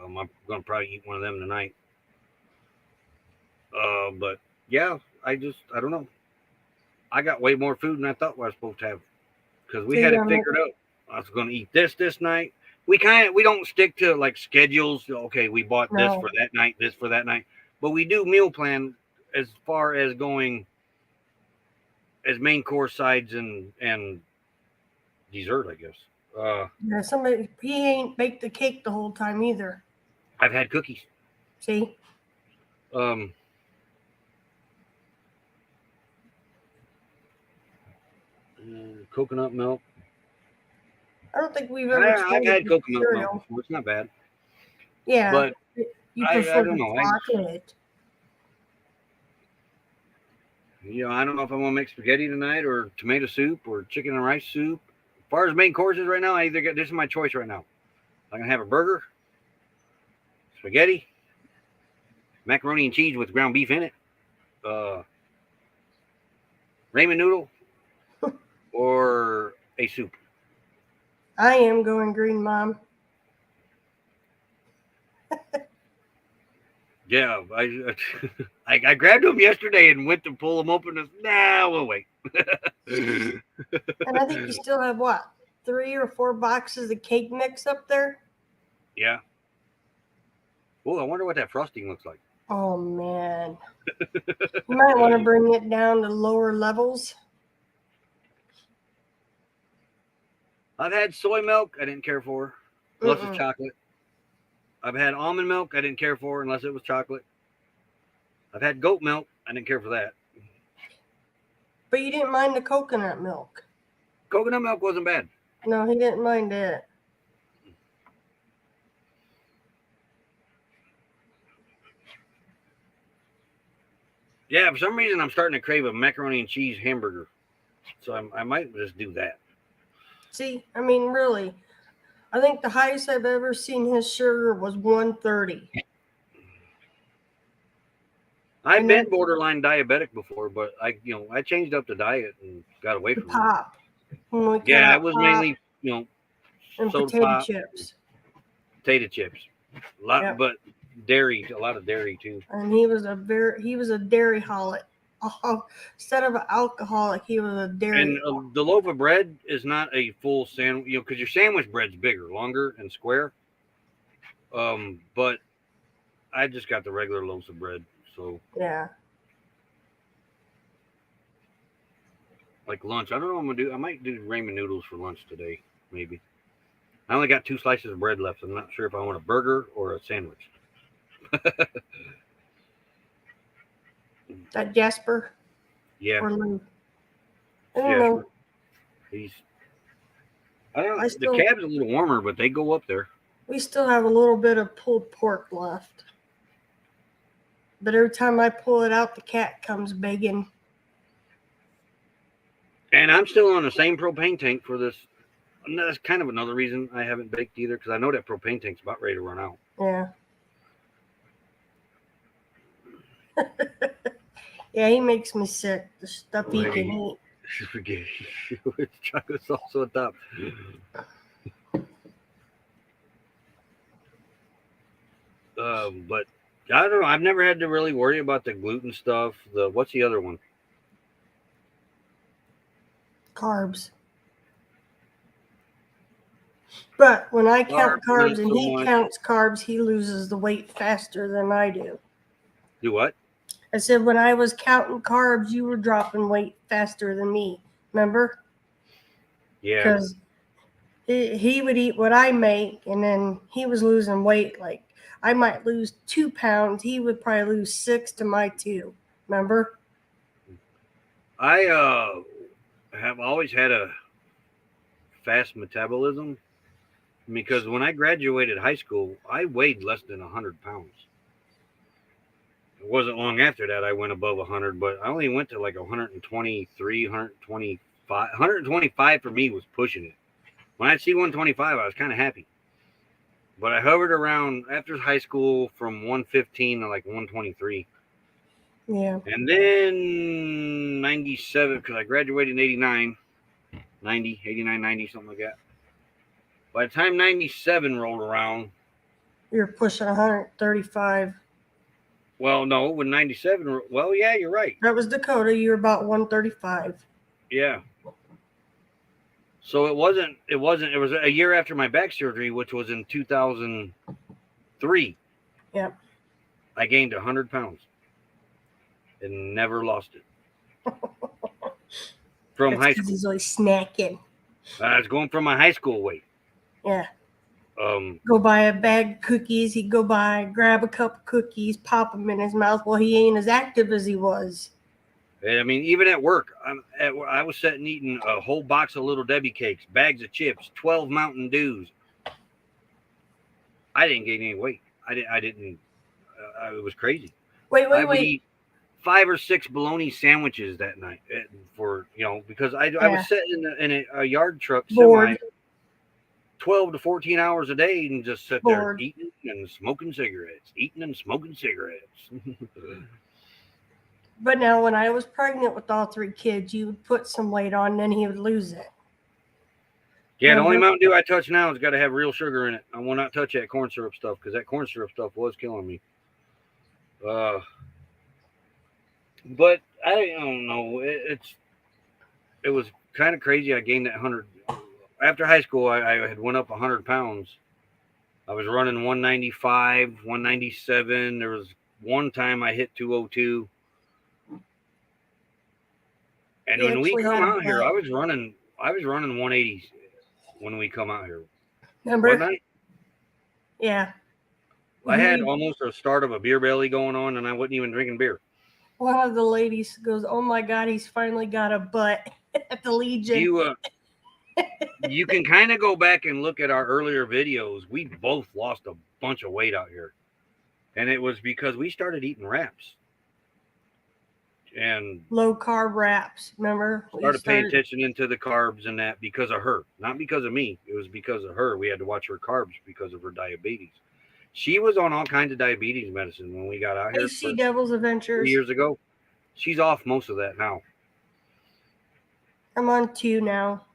I'm going to probably eat one of them tonight. But yeah, I don't know. I got way more food than I thought I was supposed to have because we had it figured out. I was going to eat this night. We don't stick to like schedules. Okay, we bought this for that night, this for that night, but we do meal plan as far as going as main course, sides, and dessert, I guess. Yeah, he ain't baked the cake the whole time either. I've had cookies. See? Coconut milk. I don't think we've ever I've had coconut cereal. milk before. It's not bad. Yeah, but you I prefer don't the know. chocolate. I don't know if I want to make spaghetti tonight or tomato soup or chicken and rice soup. As far as main courses right now, I either get this is my choice right now. I can have a burger, spaghetti, macaroni and cheese with ground beef in it, ramen noodle, or a soup. I am going green, Mom. Yeah, I grabbed them yesterday and went to pull them open. We'll wait. And I think you still have what, 3 or 4 boxes of cake mix up there? Yeah. Oh, I wonder what that frosting looks like. Oh man, you might want to bring it down to lower levels. I've had soy milk. I didn't care for, unless it's chocolate. I've had almond milk. I didn't care for unless it was chocolate. I've had goat milk. I didn't care for that. But you didn't mind the coconut milk. Coconut milk wasn't bad. No, he didn't mind it. Yeah, for some reason I'm starting to crave a macaroni and cheese hamburger. So I might just do that. See, I mean, really, I think the highest I've ever seen his sugar was 130. I've been borderline diabetic before, but I changed up the diet and got away from pop. Yeah, it was mainly, and soda potato pop, chips. Potato chips. A lot, but dairy, a lot of dairy too. And he was a dairy holic. Instead of an alcoholic, he was a dairy. And the loaf of bread is not a full sandwich, because your sandwich bread's bigger, longer, and square. But I just got the regular loaves of bread. So yeah. Like lunch, I don't know what I'm gonna do. I might do ramen noodles for lunch today, maybe. I only got 2 slices of bread left. I'm not sure if I want a burger or a sandwich. That Jasper? Yeah. Or Lou? I don't know. I don't know. The cab's a little warmer, but they go up there. We still have a little bit of pulled pork left. But every time I pull it out, the cat comes begging. And I'm still on the same propane tank for this. That's kind of another reason I haven't baked either, because I know that propane tank's about ready to run out. Yeah. Yeah, he makes me sick. The stuff he can eat. Spaghetti with chocolate sauce on top. But I don't know. I've never had to really worry about the gluten stuff. What's the other one? Carbs. But when I count carbs and he counts carbs, he loses the weight faster than I do. Do what? I said when I was counting carbs, you were dropping weight faster than me. Remember? Yeah. Because he would eat what I make, and then he was losing weight. Like I might lose 2 pounds. He would probably lose 6 to my 2. Remember? I have always had a fast metabolism, because when I graduated high school, I weighed less than 100 pounds. It wasn't long after that I went above 100, but I only went to like 123, 125. 125 for me was pushing it. When I'd see 125, I was kind of happy. But I hovered around after high school from 115 to like 123. Yeah. And then 97, because I graduated in 89, 90, 89, 90, something like that. By the time 97 rolled around, You're pushing 135. well, no, when 97, well, yeah, you're right. That was Dakota. You were about 135. Yeah. So it was a year after my back surgery, which was in 2003. Yep. I gained 100 pounds and never lost it. From That's high 'cause school. he's always snacking. I was going from my high school weight. Yeah. Um, Go buy a bag of cookies. He'd go by, grab a couple cookies, pop them in his mouth. Well, he ain't as active as he was. I mean, even at work, I was sitting eating a whole box of Little Debbie cakes, bags of chips, 12 Mountain Dews. I didn't gain any weight. It was crazy. I would Wait. eat 5 or 6 bologna sandwiches that night because I was sitting in a yard truck Bored. 12 to 14 hours a day and just sit Bored. there eating and smoking cigarettes. But now, when I was pregnant with all 3 kids, you would put some weight on, and then he would lose it. Yeah, the only Mountain Dew I touch now has got to have real sugar in it. I will not touch that corn syrup stuff because that corn syrup stuff was killing me. But I don't know. It was kind of crazy. I gained that 100 after high school. I had went up 100 pounds. I was running 195, 197. There was one time I hit 202. And when we come out here, I was running 180 when we come out here. Remember? Wasn't I? Yeah. I had almost a start of a beer belly going on, and I wasn't even drinking beer. One of the ladies goes, "Oh my God, he's finally got a butt at the Legion." You can kind of go back and look at our earlier videos. We both lost a bunch of weight out here, and it was because we started eating wraps and low carb wraps. Remember? Started paying attention into the carbs and that because of her, not because of me. It was because of her. We had to watch her carbs because of her diabetes. She was on all kinds of diabetes medicine when we got out here. AC Devil's Adventures. 3 years ago. She's off most of that now. I'm on 2 now.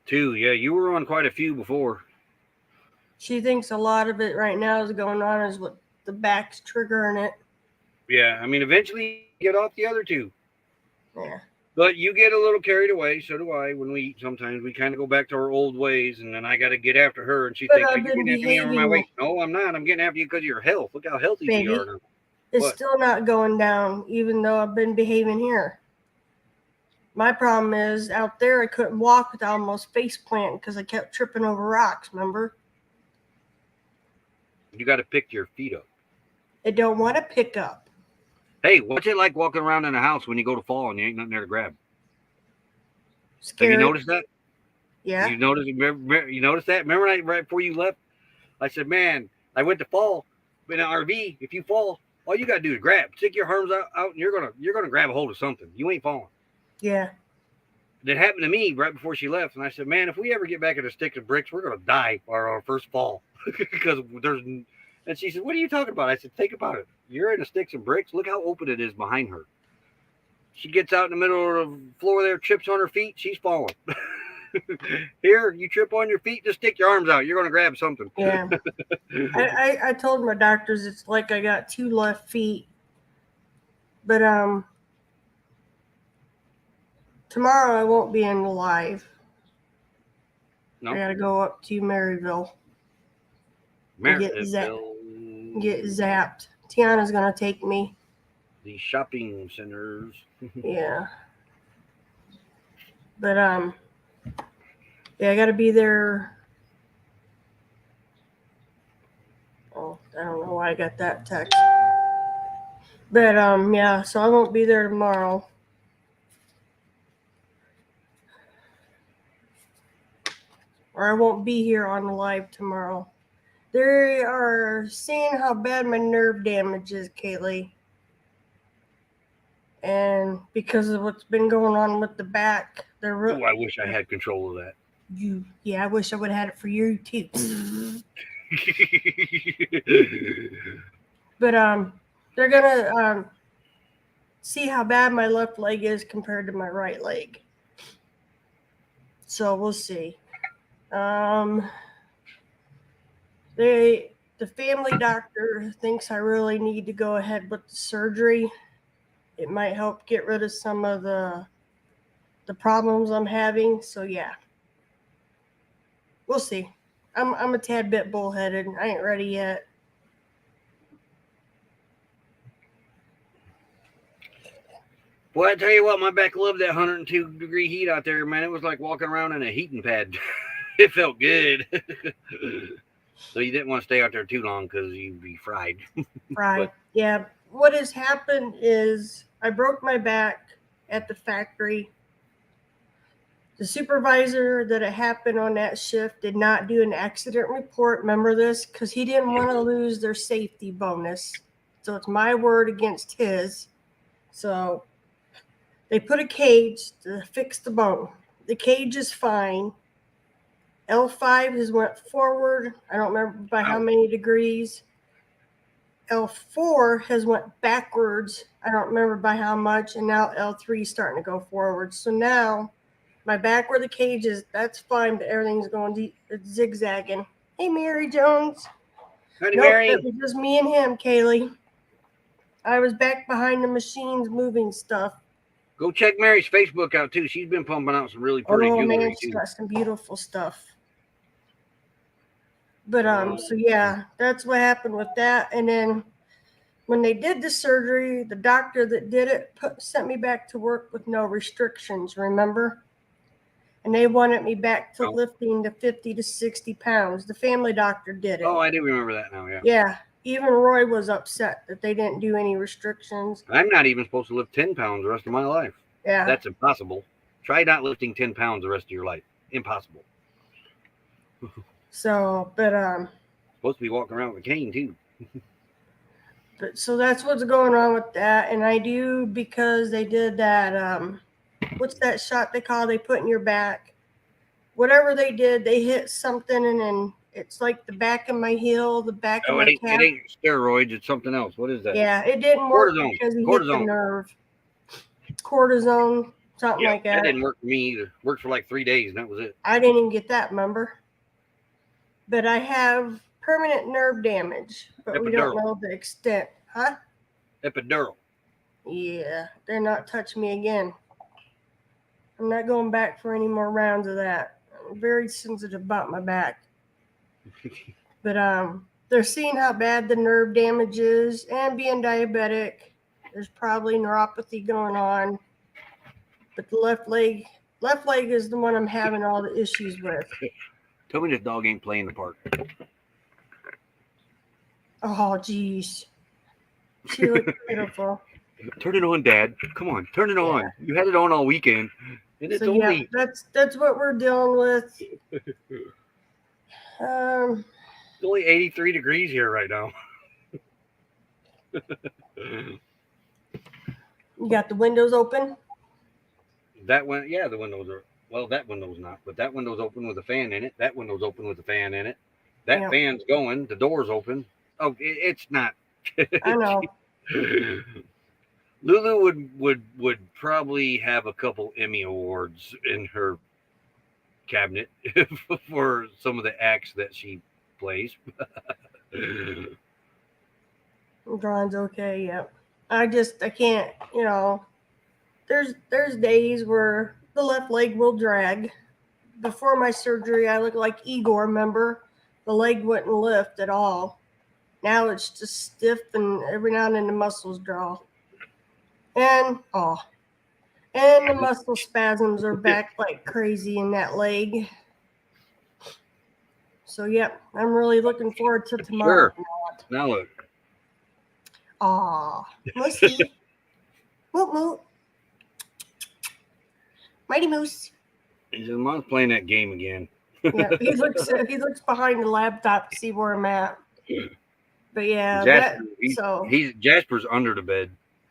2, yeah. You were on quite a few before. She thinks a lot of it right now is going on is what the back's triggering it. Yeah, I mean, eventually you get off the other 2. Yeah. But you get a little carried away. So do I. When we eat, sometimes we kind of go back to our old ways, and then I got to get after her, and she thinks you're getting after me over my weight. No, I'm not. I'm getting after you because of your health. Look how healthy you are now. It's still not going down, even though I've been behaving here. My problem is out there I couldn't walk without almost face planting because I kept tripping over rocks, remember? You got to pick your feet up. I don't want to pick up. Hey, what's it like walking around in a house when you go to fall and you ain't nothing there to grab? Scary. Have you noticed that? Yeah. You noticed that? Remember right before you left? I said, man, I went to fall in an RV. If you fall, all you got to do is grab. Stick your arms out and you're gonna grab a hold of something. You ain't falling. Yeah. That happened to me right before she left. And I said, man, if we ever get back in a stick of bricks, we're going to die for our first fall. Because there's... And she said, what are you talking about? I said, think about it. You're in a sticks and bricks. Look how open it is behind her. She gets out in the middle of the floor there, trips on her feet. She's falling. Here, you trip on your feet, just stick your arms out. You're going to grab something. Yeah. I told my doctors it's like I got 2 left feet. But tomorrow I won't be in the live. No. I got to go up to Maryville. Get zapped. Tiana's going to take me. The shopping centers. Yeah. But, yeah, I got to be there. Oh, I don't know why I got that text. But, yeah, so I won't be there tomorrow. or I won't be here on the live tomorrow. They are seeing how bad my nerve damage is, Kaylee. And because of what's been going on with the back, they're Oh, I wish I had control of that. Yeah, I wish I would have had it for you too. But they're gonna see how bad my left leg is compared to my right leg. So we'll see. The family doctor thinks I really need to go ahead with the surgery. It might help get rid of some of the problems I'm having. So yeah, we'll see. I'm a tad bit bullheaded. I ain't ready yet. Well, I tell you what, my back loved that 102-degree heat out there, man. It was like walking around in a heating pad. It felt good. So you didn't want to stay out there too long because you'd be fried. Right. Yeah. What has happened is I broke my back at the factory. The supervisor that it happened on that shift did not do an accident report. Remember this? Because he didn't want to lose their safety bonus. So it's my word against his. So they put a cage to fix the bone. The cage is fine. L5 has went forward. I don't remember by how many degrees. L4 has went backwards. I don't remember by how much. And now L3 is starting to go forward. So now my back where the cage is, that's fine, but everything's going zigzagging. Hey, Mary Jones. Howdy, Nope, Mary. it was just me and him, Kaylee. I was back behind the machines moving stuff. Go check Mary's Facebook out, too. She's been pumping out some really pretty jewelry, man, she's too. got some beautiful stuff. But, so yeah, that's what happened with that. And then when they did the surgery, the doctor that did it sent me back to work with no restrictions, remember? And they wanted me back to lifting to 50 to 60 pounds. The family doctor did it. Oh, I do remember that now, yeah. Yeah. Even Roy was upset that they didn't do any restrictions. I'm not even supposed to lift 10 pounds the rest of my life. Yeah. That's impossible. Try not lifting 10 pounds the rest of your life. Impossible. So, but supposed to be walking around with a cane, too. But so that's what's going on with that. And I do, because they did that, what's that shot they put in your back? Whatever they did, they hit something, and then it's like the back of my heel, the back of my calf. It ain't steroids, it's something else. What is that? Yeah, it didn't work because he hit the nerve. Cortisone, something like that. That didn't work for me either. Worked for like 3 days, and that was it. I didn't even get that, remember? But I have permanent nerve damage, but we don't know the extent. Huh? Epidural. Yeah, they're not touching me again. I'm not going back for any more rounds of that. I'm very sensitive about my back. But they're seeing how bad the nerve damage is, and being diabetic, there's probably neuropathy going on. But the left leg is the one I'm having all the issues with. Tell me this dog ain't playing the part. Oh, geez. She looks beautiful. Turn it on, Dad. Come on, turn it on. You had it on all weekend. And it's only... yeah, that's what we're dealing with. It's only 83 degrees here right now. You got the windows open? That one, yeah, the windows are... Well, that window's not, but that window's open with a fan in it. That window's open with a fan in it. That fan's going. The door's open. Oh, it's not. I know. Lulu would probably have a couple Emmy Awards in her cabinet for some of the acts that she plays. Drawing's okay, yep. I can't, there's days where the left leg will drag. Before my surgery, I looked like Igor, remember? The leg wouldn't lift at all. Now it's just stiff, and every now and then the muscles draw. And the muscle spasms are back like crazy in that leg. So, yep, I'm really looking forward to tomorrow. Sure. Now look. Aw, Moosey. Moot moot. Mighty Moose. He said, Mom's playing that game again. Yeah, he looks behind the laptop to see where I'm at. But yeah, Jasper, so Jasper's under the bed.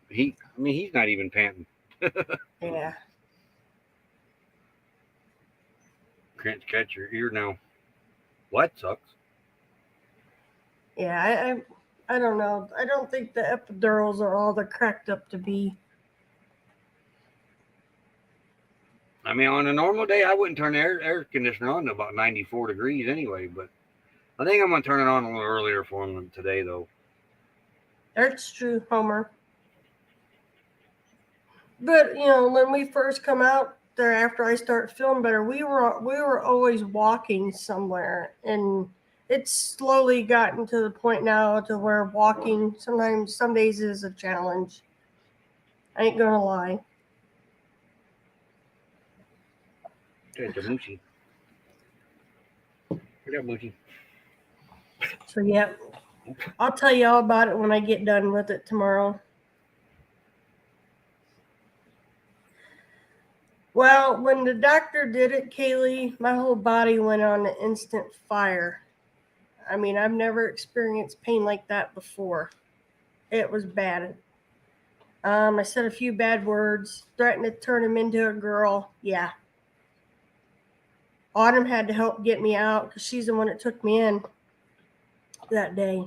He's not even panting. yeah. Can't catch your ear now. What sucks? Yeah, I don't know. I don't think the epidurals are all they're cracked up to be. I mean, on a normal day, I wouldn't turn the air conditioner on to about 94 degrees anyway. But I think I'm gonna turn it on a little earlier for him today, though. That's true, Homer. But when we first come out there after I start feeling better, we were always walking somewhere, and it's slowly gotten to the point now to where walking sometimes some days is a challenge. I ain't gonna lie. Okay, Jamushi. Get up, Moochie. So yeah, I'll tell you all about it when I get done with it tomorrow. Well, when the doctor did it, Kaylee, my whole body went on an instant fire. I mean, I've never experienced pain like that before. It was bad. I said a few bad words, threatened to turn him into a girl. Yeah. Autumn had to help get me out because she's the one that took me in that day.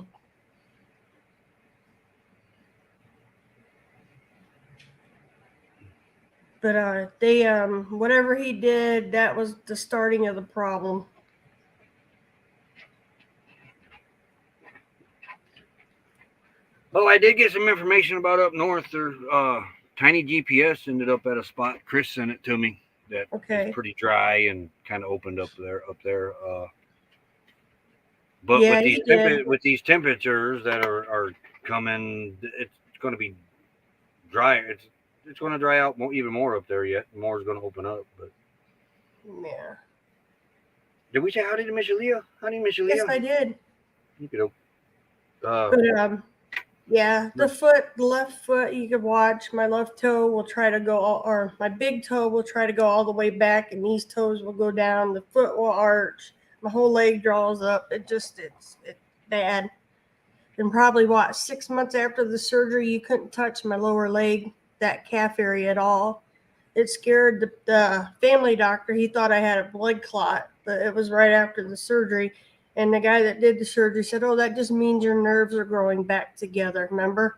But they whatever he did, that was the starting of the problem. Oh, I did get some information about up north. Their tiny GPS ended up at a spot. Chris sent it to me. That Okay. is pretty dry and kind of opened up there. But Yeah, he did. with these temperatures that are coming, it's going to be dry. It's going to dry out even more up there yet. More is going to open up. But Yeah. did we say howdy to Miss Leah? Howdy, Miss Leah. Yes, I did. You could. But yeah, the left foot, you could watch. My left toe will try to go, or my big toe will try to go all the way back, and these toes will go down. The foot will arch. My whole leg draws up. It's bad. And probably 6 months after the surgery, you couldn't touch my lower leg, that calf area at all. It scared the family doctor. He thought I had a blood clot, but it was right after the surgery. And the guy that did the surgery said, "Oh, that just means your nerves are growing back together." Remember?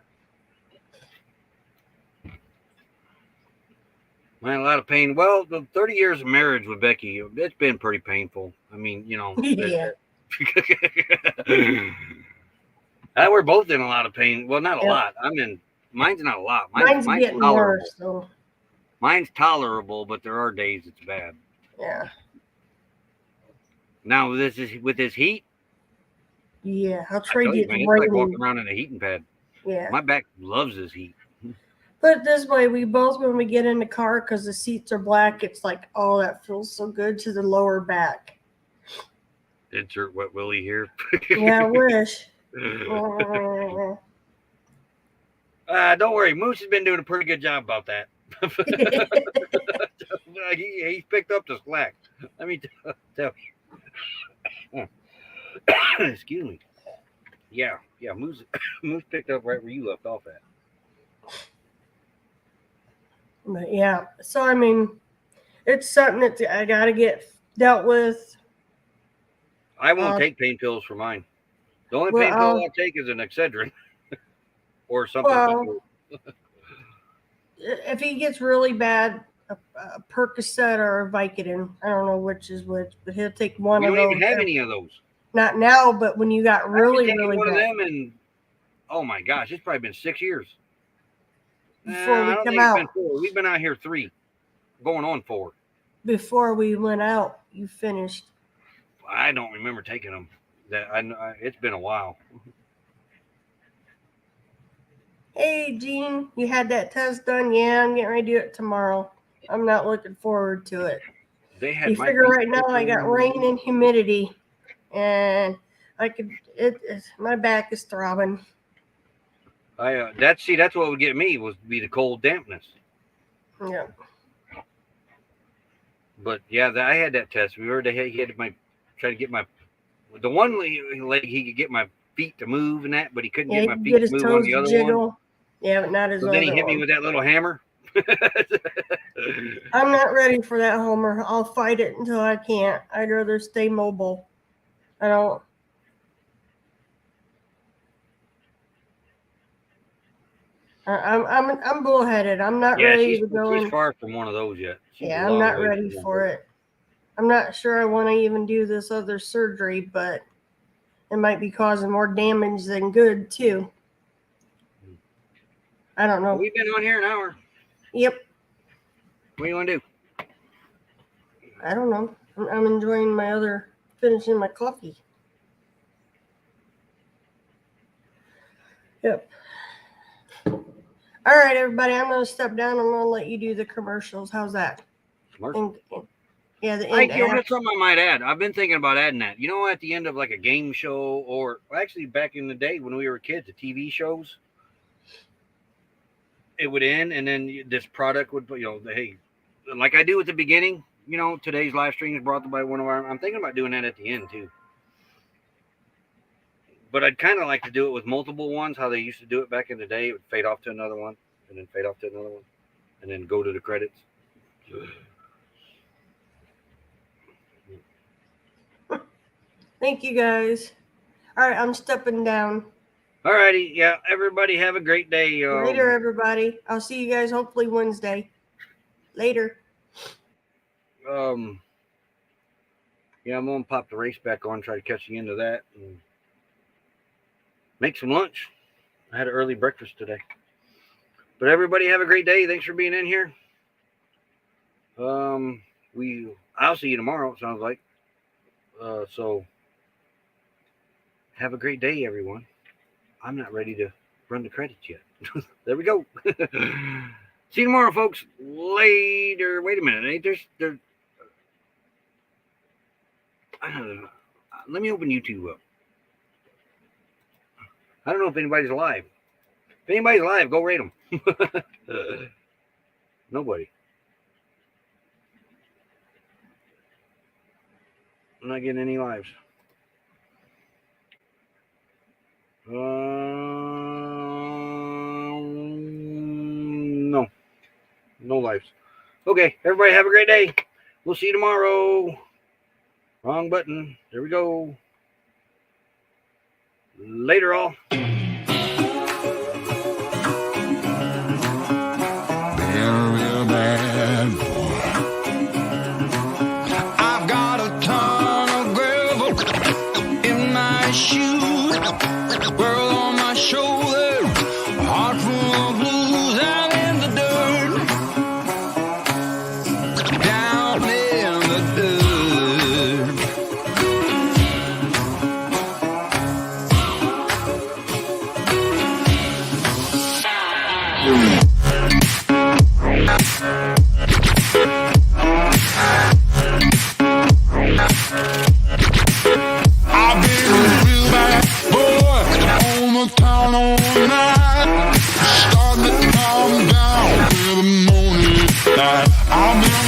Man, a lot of pain. Well, the 30 years of marriage with Becky, it's been pretty painful. I mean, Yeah. We're both in a lot of pain. Well, not a Yep. lot. Mine's not a lot. Mine's Mine's getting tolerable. worse, though. Mine's tolerable, but there are days it's bad. Yeah. Now with this heat. Yeah. I'll I trade tell you you, man, the it's like rain. walking around in a heating pad. Yeah. My back loves this heat. Put it this way, we both, when we get in the car, because the seats are black, it's like, oh, that feels so good to the lower back. Insert wet willy here. Yeah, I wish. Don't worry, Moose has been doing a pretty good job about that. He's picked up the slack. Let me tell you. Excuse me. Yeah, Moose picked up right where you left off at. But yeah, so I mean, it's something that I got to get dealt with. I won't take pain pills for mine. The only pain pill I'll take is an Excedrin or something. Well, if he gets really bad, a Percocet or a Vicodin. I don't know which is which, but he'll take one of those. We don't even have any of those. Not now, but when you got really one bad. Of them and oh my gosh, it's probably been 6 years. Before we come out. It's been 4. We've been out here 3, going on 4. Before we went out, you finished. I don't remember taking them. It's been a while. Hey, Gene, you had that test done? Yeah, I'm getting ready to do it tomorrow. I'm not looking forward to it. You figure right now I got rain and humidity, and my back is throbbing. That's what would get me be the cold dampness. Yeah. But yeah, I had that test. We were to he had my try to get my the one leg he could get my feet to move and that, but he couldn't Yeah, get he my can feet get to his move on toes the to other jiggle. one. Yeah, but not his So other then he hit me one. with that little hammer. I'm not ready for that, Homer. I'll fight it until I can't. I'd rather stay mobile. I don't. I'm bullheaded. I'm not Yeah, ready she's to go in. far from one of those yet. She's Yeah, a I'm long not way ready from one for of those. it. I'm not sure I want to even do this other surgery, but it might be causing more damage than good too. I don't know. We've been on here an hour. Yep. What do you want to do? I don't know. I'm enjoying finishing my coffee. Yep. All right, everybody. I'm going to step down. I'm going to let you do the commercials. How's that? Commercial. Yeah, the Thank end you. app. That's something I might add. I've been thinking about adding that. You know, at the end of like a game show, or actually back in the day when we were kids, the TV shows, it would end, and then this product would, hey, like I do at the beginning. Today's live stream is brought to by one of our. I'm thinking about doing that at the end too. But I'd kind of like to do it with multiple ones, how they used to do it back in the day. It would fade off to another one, and then fade off to another one, and then go to the credits. Thank you, guys. All right, I'm stepping down. All righty. Yeah, everybody have a great day. Later, everybody. I'll see you guys hopefully Wednesday. Later. Yeah, I'm going to pop the race back on, try to catch you into that, and make some lunch. I had an early breakfast today. But everybody have a great day. Thanks for being in here. I'll see you tomorrow, it sounds like. So have a great day, everyone. I'm not ready to run the credits yet. There we go. See you tomorrow, folks. Later. Wait a minute. Ain't there I don't know. Let me open YouTube up. I don't know if anybody's alive. If anybody's alive, go rate them. Nobody. I'm not getting any lives. No. No lives. Okay, everybody have a great day. We'll see you tomorrow. Wrong button. There we go. Later, all. Real bad boy. I've got a ton of gravel in my shoes, world on my shoulder, heart full of blues out in the dirt, down in the dirt. I've been a real bad boy on the town all night, starting to calm down with the morning light. I've been